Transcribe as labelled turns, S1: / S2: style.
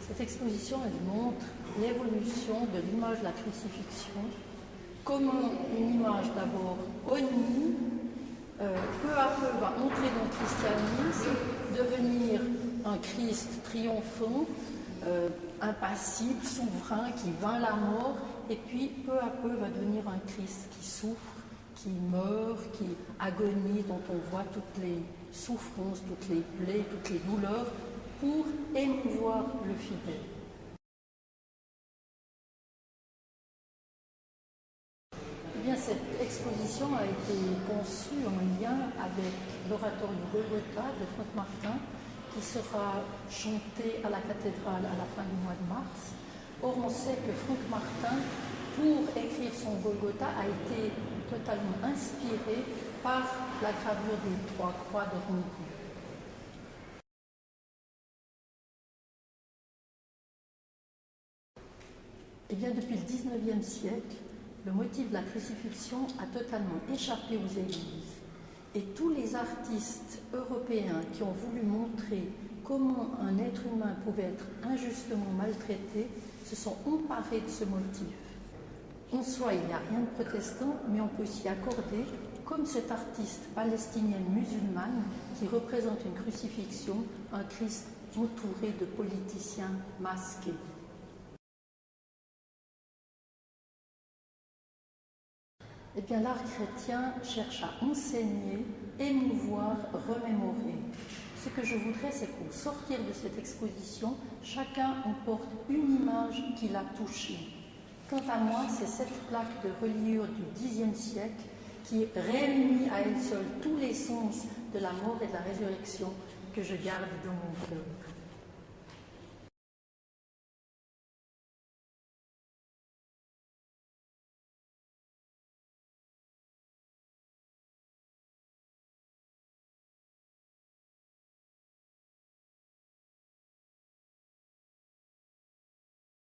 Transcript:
S1: Cette exposition, elle montre l'évolution de l'image de la crucifixion, comment une image d'abord honnie, peu à peu va entrer dans le christianisme, devenir un Christ triomphant, impassible, souverain, qui vainc la mort, et puis peu à peu va devenir un Christ qui souffre, qui meurt, qui agonise, dont on voit toutes les souffrances, toutes les plaies, toutes les douleurs, pour émouvoir le fidèle. Eh bien, cette exposition a été conçue en lien avec l'oratorio Golgotha de Franck Martin, qui sera chanté à la cathédrale à la fin du mois de mars. Or, on sait que Franck Martin, pour écrire son Golgotha, a été totalement inspiré par la gravure des trois croix de Roncourt. Eh bien, depuis le XIXe siècle, le motif de la crucifixion a totalement échappé aux églises. Et tous les artistes européens qui ont voulu montrer comment un être humain pouvait être injustement maltraité se sont emparés de ce motif. En soi, il n'y a rien de protestant, mais on peut s'y accorder, comme cette artiste palestinienne musulmane qui représente une crucifixion, un Christ entouré de politiciens masqués. Eh bien, l'art chrétien cherche à enseigner, émouvoir, remémorer. Ce que je voudrais, c'est qu'au sortir de cette exposition, chacun emporte une image qui l'a touché. Quant à moi, c'est cette plaque de reliure du Xe siècle qui réunit à elle seule tous les sens de la mort et de la résurrection que je garde dans mon cœur.